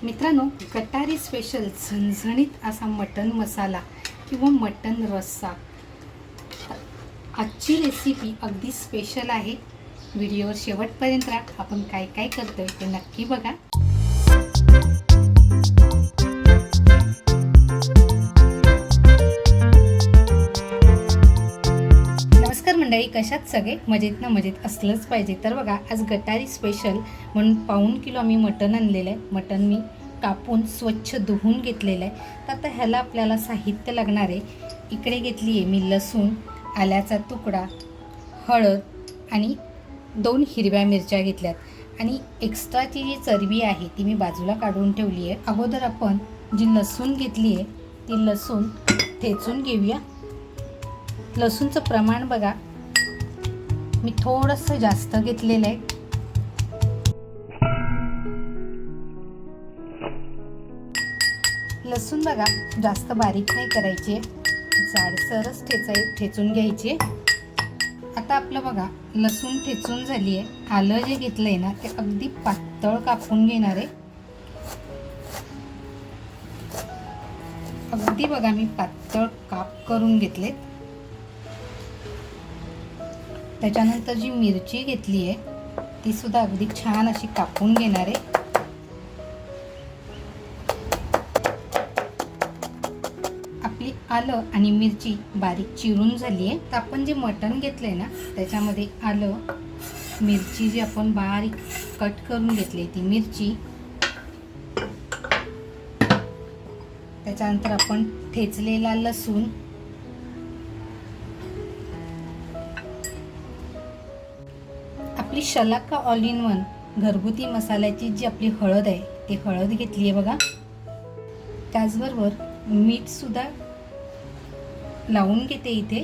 मित्रांनो, गटारी स्पेशल झणझणीत असा मटन मसाला किंवा मटन रस्सा, आजची रेसिपी अगदी स्पेशल आहे. व्हिडिओवर शेवटपर्यंत राहा. आपण काय काय करतोय ते नक्की बघा. नमस्कार मंडळी, कशात सगळे मजेत ना? मजेत असलंच पाहिजे. तर बघा, आज गटारी स्पेशल म्हणून 1.5 किलो आम्ही मटण आणलेलं आहे. मटण मी कापून स्वच्छ धुवून घेतलेलं आहे. तर आता ह्याला आपल्याला साहित्य लागणार आहे. इकडे घेतली आहे मी लसूण, आल्याचा तुकडा, हळद आणि 2 हिरव्या मिरच्या घेतल्यात आणि एक्स्ट्राची जी चरबी आहे ती मी बाजूला काढून ठेवली आहे. अगोदर आपण जी लसूण घेतली आहे ती लसूण ठेचून घेऊया. लसूणचं प्रमाण बघा, मी थोडंसं जास्त घेतलेलं आहे. लसूण बघा जास्त बारीक नाही करायची, जाडसरच ठेचून घ्यायची. आता आपलं बघा लसूण ठेचून झाली आहे. आलं जे घेतलं आहे ना ते अगदी पातळ कापून घेणार आहे. अगदी बघा मी पातळ काप करून घेतले. त्याच्यानंतर जी मिरची घेतली आहे ती सुद्धा अगदी छान अशी कापून घेणार आहे. आपली आलं आणि मिरची बारीक चिरून झाली आहे. तर आपण जे मटण घेतलंय ना त्याच्यामध्ये आलं, मिरची जी आपण बारीक कट करून घेतली ती मिरची, त्याच्यानंतर आपण ठेचलेला लसूण, आपली शलाका ऑल इन वन घरगुती मसाल्याची जी आपली हळद आहे ती हळद घेतली आहे बघा. त्याचबरोबर मीठ सुद्धा लावून घेते इथे.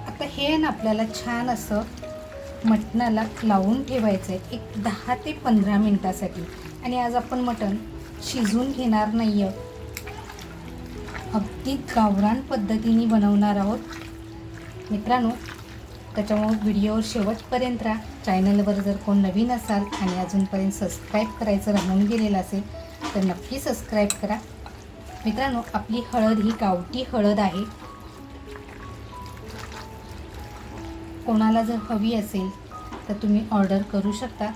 आता हे ना आपल्याला छान असं मटणाला लावून ठेवायचं आहे एक 10 ते 15 मिनिटासाठी. आणि आज आपण मटण शिजवून घेणार नाही आहोत, अगदी गावरान पद्धतीने बनवणार आहोत मित्रांनो. त्याच्यामुळे व्हिडिओवर शेवटपर्यंत राहा. चॅनलवर जर कोण नवीन असाल आणि अजूनपर्यंत सबस्क्राईब करायचं राहून गेलेलं असेल तर नक्की सबस्क्राईब करा मित्रांनो. आपली हळद ही गावठी हळद आहे. कोणाला जर हवी असेल तर तुम्ही ऑर्डर करू शकता.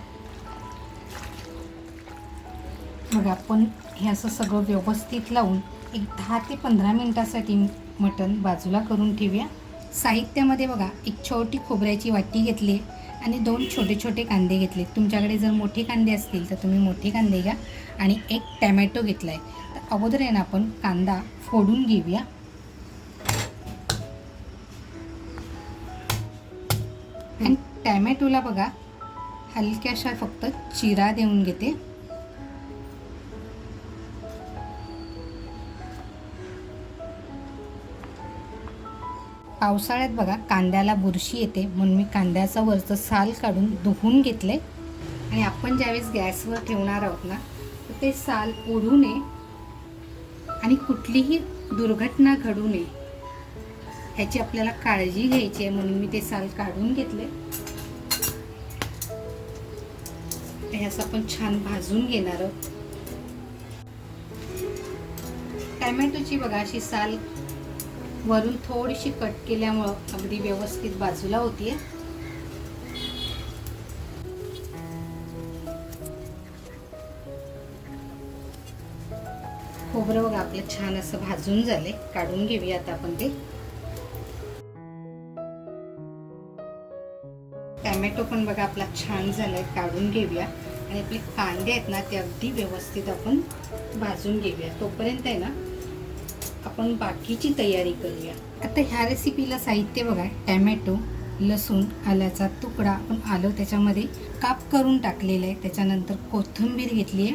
बघा आपण हे असं सगळं व्यवस्थित लावून एक 10 ते 15 मिनिटासाठी मटण बाजूला करून ठेवूया. साहित्यामध्ये बघा एक छोटी खोबऱ्याची वाटी घेतली आणि 2 छोटे छोटे कांदे घेतले. तुमच्याकडे जर मोठे कांदे असतील तर तुम्ही मोठे कांदे घ्या. आणि एक टॅमॅटो घेतला आहे. तर अगोदर आहे ना आपण कांदा फोडून घेऊया. आणि टॅमॅटोला बघा हलक्याशा फक्त चिरा देऊन घेते. पावसाळ्यात बघा कांद्याला बुरशी येते म्हणून मी कांद्याचं वरचं साल काढून धुवून घेतले. आणि आपण ज्यावेळेस गॅसवर ठेवणार आहोत ना तर ते साल ओढू नये आणि कुठलीही दुर्घटना घडू नये ह्याची आपल्याला काळजी घ्यायची आहे, म्हणून मी ते साल काढून घेतले. हे असं आपण छान भाजून घेणार आहोत. टॅमॅटोची बघा अशी साल वरून थोडीशी कट केल्यामुळं अगदी व्यवस्थित बाजूला होतीये. खोबरं बघा आपलं छान असं भाजून झाले. काढून घेऊया आता आपण ते. टॅमॅटो पण बघा आपला छान झालाय, काढून घेऊया. आणि आपले कांदे आहेत ना ते अगदी व्यवस्थित आपण भाजून घेऊया. तोपर्यंत आहे ना आपण बाकीची तयारी करूया. आता ह्या रेसिपीला साहित्य बघा, टॅमॅटो, लसूण, आल्याचा तुकडा, आपण आलं त्याच्यामध्ये काप करून टाकलेलं आहे. त्याच्यानंतर कोथिंबीर घेतली आहे,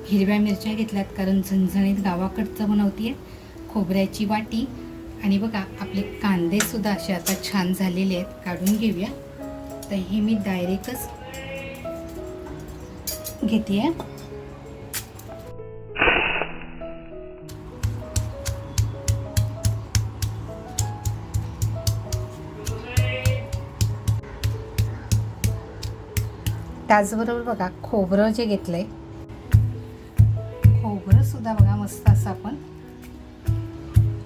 हिरव्या मिरच्या घेतल्यात कारण झणझणीत गावाकडचं बनवते आहे, खोबऱ्याची वाटी. आणि बघा आपले कांदे सुद्धा असे आता छान झालेले आहेत, काढून घेऊया. तर हे मी डायरेक्टच घेते आहे. त्याचबरोबर बघा खोबरं जे घेतलंय खोबरं सुद्धा बघा मस्त असं आपण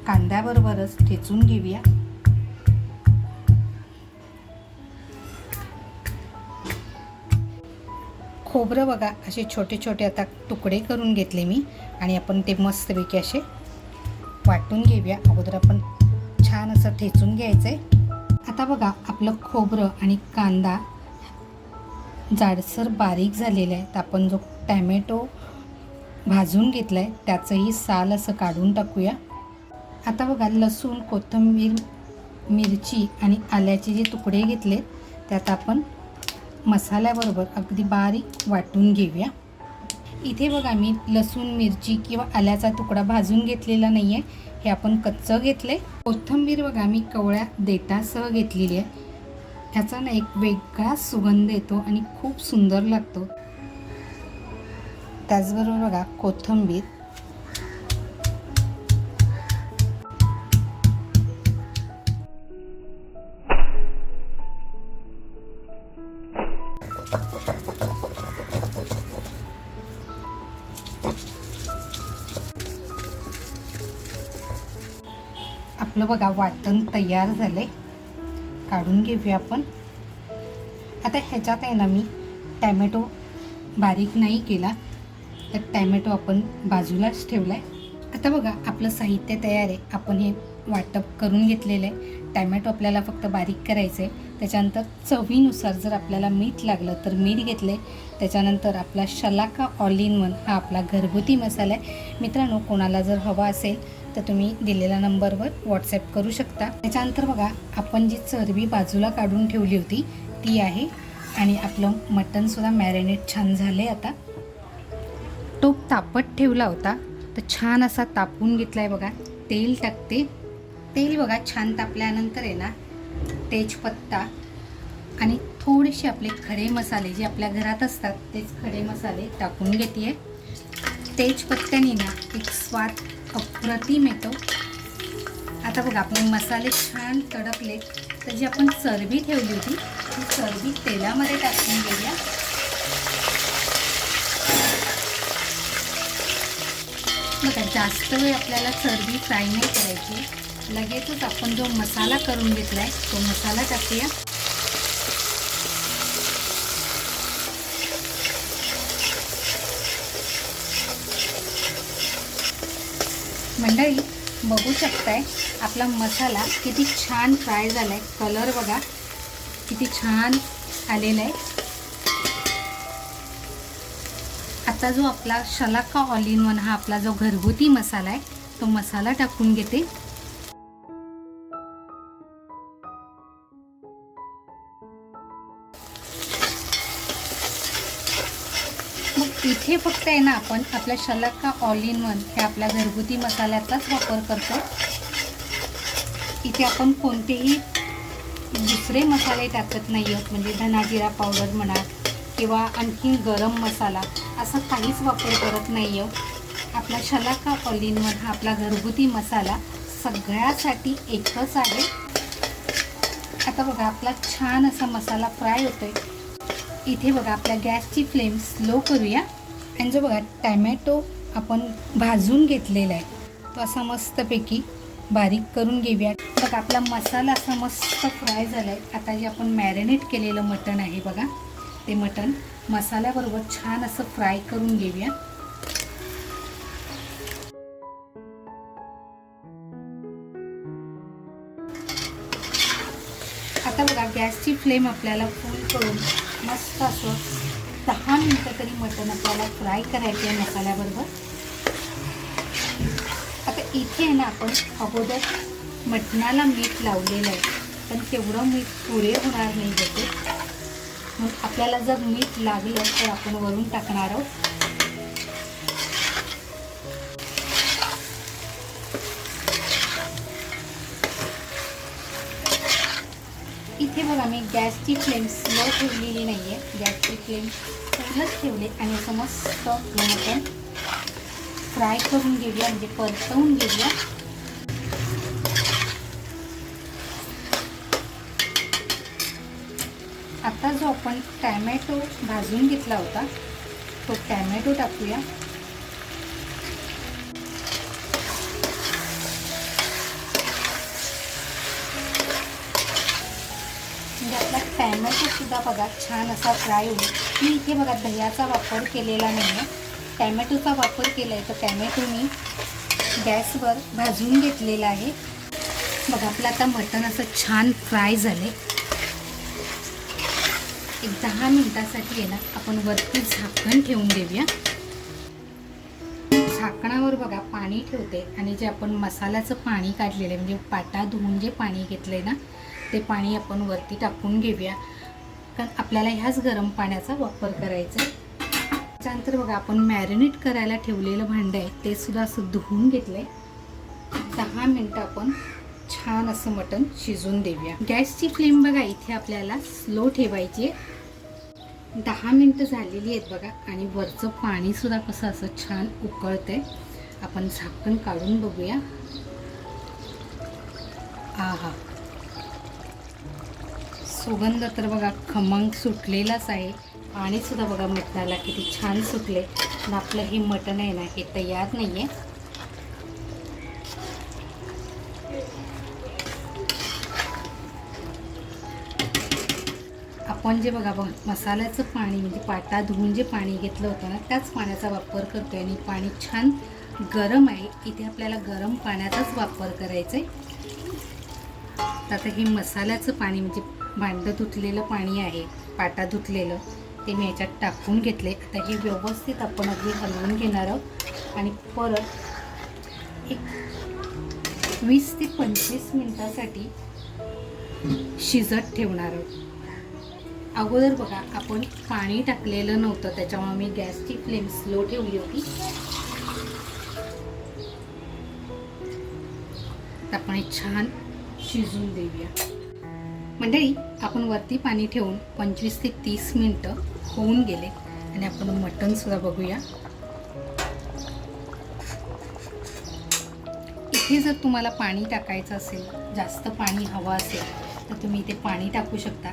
कांद्याबरोबरच ठेचून घेऊया. खोबरं बघा असे छोटे छोटे आता तुकडे करून घेतले मी आणि आपण ते मस्तपैकी असे वाटून घेऊया. अगोदर आपण छान असं ठेचून घ्यायचं आहे. आता बघा आपलं खोबरं आणि कांदा जाडसर बारीक झालेलं आहे. तर आपण जो टॅमॅटो भाजून घेतला आहे त्याचंही साल असं काढून टाकूया. आता बघा लसूण, कोथिंबीर, मिरची आणि आल्याचे जे तुकडे घेतले त्यात आपण मसाल्याबरोबर अगदी बारीक वाटून घेऊया. इथे बघा मी लसूण, मिरची किंवा आल्याचा तुकडा भाजून घेतलेला नाही आहे, हे आपण कच्चं घेतलं आहे. कोथिंबीर बघा मी कवळ्या देठासह घेतलेली आहे. ह्याचा ना एक वेगळा सुगंध येतो आणि खूप सुंदर लागतो. त्याचबरोबर बघा कोथिंबीर, आपलं बघा वाटण तयार झालंय. काढून घेऊया आपण. आता ह्याच्यात आहे ना मी टॅमॅटो बारीक नाही केला, तर टॅमॅटो आपण बाजूलाच ठेवला आहे. आता बघा आपलं साहित्य तयार आहे. आपण हे वाटप करून घेतलेलं आहे. टॅमॅटो आपल्याला फक्त बारीक करायचं आहे. त्याच्यानंतर चवीनुसार जर आपल्याला मीठ लागलं तर मीठ घेतलं आहे. त्याच्यानंतर आपला शलाका ऑल इन वन हा आपला घरगुती मसाला आहे. मित्रांनो, कोणाला जर हवा असेल तर तुम्ही दिलेल्या नंबरवर व्हॉट्सॲप करू शकता. त्याच्यानंतर बघा आपण जी चरबी बाजूला काढून ठेवली होती ती आहे आणि आपलं मटणसुद्धा मॅरिनेट छान झाले. आता टोप तापत ठेवला होता तर छान असा तापून घेतला आहे. बघा तेल टाकते. तेल बघा छान तापल्यानंतर आहे ना तेजपत्ता आणि थोडेसे आपले खडे मसाले जे आपल्या घरात असतात तेच खडे मसाले टाकून घेते आहे. तेजपत्त्याने ना एक स्वाद अप्रतिम येतो. आता बघा आपले मसाले छान तडकले तर जी आपण चरबी ठेवली होती ती चरबी तेलामध्ये टाकून घेऊया. बघा जास्त वेळ आपल्याला चरबी फ्राय नाही करायची. लगेचच आपण जो मसाला करून घेतला आहे तो मसाला टाकूया. मंडळी बघू शकताय आपला मसाला किती छान फ्राय झाला आहे. कलर बघा किती छान आलेला आहे. आता जो आपला शलाका ऑल इन वन हा आपला जो घरगुती मसाला आहे तो मसाला टाकून घेते. मग इथे फक्त आहे ना आपण आपल्या शलाका ऑल इन वन हे आपल्या घरगुती मसाल्याचाच वापर करतो. इथे आपण कोणतेही दुसरे मसाले टाकत नाही आहोत. म्हणजे धना जिरा पावडर म्हणा किंवा आणखीन गरम मसाला असं काहीच वापर करत नाही आहोत. आपला शलाका ऑल इन वन हा आपला घरगुती मसाला सगळ्यासाठी एकच आहे. आता बघा आपला छान असा मसाला फ्राय होतोय. इथे बघा आपल्या गॅसची फ्लेम स्लो करूया आणि जो बघा टॅमॅटो आपण भाजून घेतलेला आहे तो असा मस्तपैकी बारीक करून घेऊया. बघा आपला मसाला असा मस्त फ्राय झाला आहे. आता जे आपण मॅरिनेट केलेलं मटण आहे बघा ते मटण मसाल्याबरोबर छान असं फ्राय करून घेऊया. आता बघा गॅसची फ्लेम आपल्याला फुल करून मस्त असं 10 मिनिटं तरी मटण आपल्याला फ्राय करायचं आहे मसाल्याबरोबर. आता इथे आहे ना आपण अगोदर मटणाला मीठ लावलेलं आहे पण तेवढं मीठ पुरे होणार नाही होते. मग आपल्याला जर मीठ लागलं तर आपण वरून टाकणार आहोत. इथे बघा मी गॅसची फ्लेम स्लो ठेवलेली नाही आहे. गॅसची फ्लेम फुलच ठेवले आणि असं मस्त मटण फ्राय करून घेऊया म्हणजे परतवून घेऊया. आता जो आपण टॅमॅटो भाजून घेतला होता तो टॅमॅटो टाकूया. टॅमॅटोसुद्धा बघा छान असा फ्राय होईल. मी इथे बघा दह्याचा वापर केलेला नाही आहे, टॅमॅटोचा वापर केला आहे. तर टॅमॅटो मी गॅसवर भाजून घेतलेला आहे. बघा आपलं आता मटण असं छान फ्राय झाले. एक 10 मिनिटासाठी आहे ना आपण वरती झाकण ठेवून देऊया. झाकणावर बघा पाणी ठेवते आणि जे आपण मसाल्याचं पाणी काढलेलं आहे म्हणजे पाटा धुवून जे पाणी घेतलं आहे ना ते पाणी आपण वरती टाकून घेऊया, कारण आपल्याला ह्याच गरम पाण्याचा वापर करायचा आहे. त्यानंतर बघा आपण मॅरिनेट करायला ठेवलेलं भांडं आहे ते सुद्धा असं धुवून घेतलं आहे. 10 मिनटं आपण छान असं मटण शिजवून देऊया. गॅसची फ्लेम बघा इथे आपल्याला स्लो ठेवायची आहे. 10 मिनटं झालेली आहेत बघा आणि वरचं पाणीसुद्धा कसं असं छान उकळतंय. आपण झाकण काढून बघूया. आहा, सुगंध तर बघा खमंग सुटलेलाच आहे. पाणीसुद्धा बघा मटणाला किती छान सुटले. आणि आपलं हे मटण आहे ना हे तयार नाही आहे. आपण जे बघा मसाल्याचं पाणी म्हणजे पाटा धुवून जे पाणी घेतलं होतं ना त्याच पाण्याचा वापर करतो आहे आणि पाणी छान गरम आहे. इथे आपल्याला गरम पाण्याचाच वापर करायचा आहे. आता हे मसाल्याचं पाणी म्हणजे भांडं धुतलेलं पाणी आहे, पाटा धुतलेलं ते मी याच्यात टाकून घेतले. आता हे व्यवस्थित आपण अगदी हलवून घेणार आहोत आणि परत एक 20 ते 25 मिनिटासाठी शिजत ठेवणार आहोत. अगोदर बघा आपण पाणी टाकलेलं नव्हतं त्याच्यामुळे मी गॅसची फ्लेम स्लो ठेवली होती. आपण हे छान शिजून देऊया. मंडळी आपण वरती पाणी ठेवून 25 ते 30 मिनिटं होऊन गेले आणि आपण मटण सुद्धा बघूया. इथे जर तुम्हाला पाणी टाकायचं असेल, जास्त पाणी हवं असेल तर तुम्ही इथे पाणी टाकू शकता.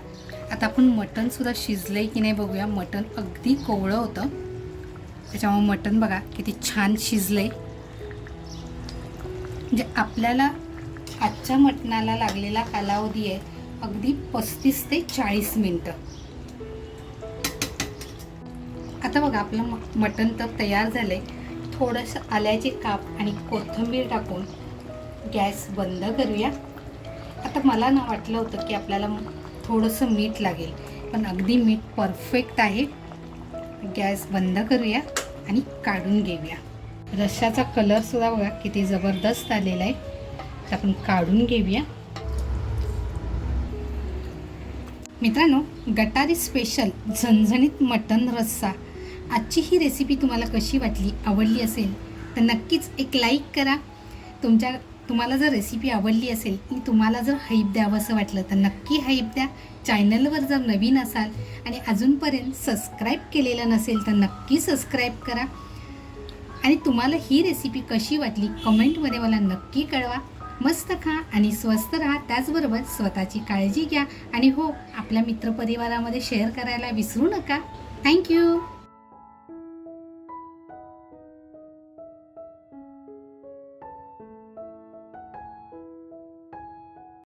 आता आपण मटण सुद्धा शिजलंय की नाही बघूया. मटण अगदी कोवळं होतं त्याच्यामुळे मटण बघा किती छान शिजलंय. म्हणजे आपल्याला आजच्या मटणाला लागलेला कालावधी आहे अगदी 35 ते 40 मिनिटं. आता बघा आपलं मटण तर तयार झालंय. थोडंसं आल्याचे काप आणि कोथिंबीर टाकून गॅस बंद करूया. आता मला ना वाटलं होतं की आपल्याला थोडंसं मीठ लागेल, पण अगदी मीठ परफेक्ट आहे. गॅस बंद करूया आणि काढून घेऊया. रश्श्याचा कलरसुद्धा बघा किती जबरदस्त आलेला आहे. तर आपण काढून घेऊया. मित्रांनो, गटारी स्पेशल झणझणीत मटण रस्सा आजची ही रेसिपी तुम्हाला कशी वाटली, आवडली असेल तर नक्कीच एक लाईक करा. तुम्हाला जर रेसिपी आवडली असेल आणि तुम्हाला जर हाईप द्यावं असं वाटलं तर नक्की हाईप द्या. चॅनलवर जर नवीन असाल आणि अजूनपर्यंत सबस्क्राईब केलेलं नसेल तर नक्की सबस्क्राईब करा. आणि तुम्हाला ही रेसिपी कशी वाटली कमेंटमध्ये मला नक्की कळवा. मस्त खा आणि स्वस्त राहा, त्याचबरोबर स्वतःची काळजी घ्या आणि हो आपल्या मित्रपरिवारामध्ये शेअर करायला विसरू नका. थँक्यू.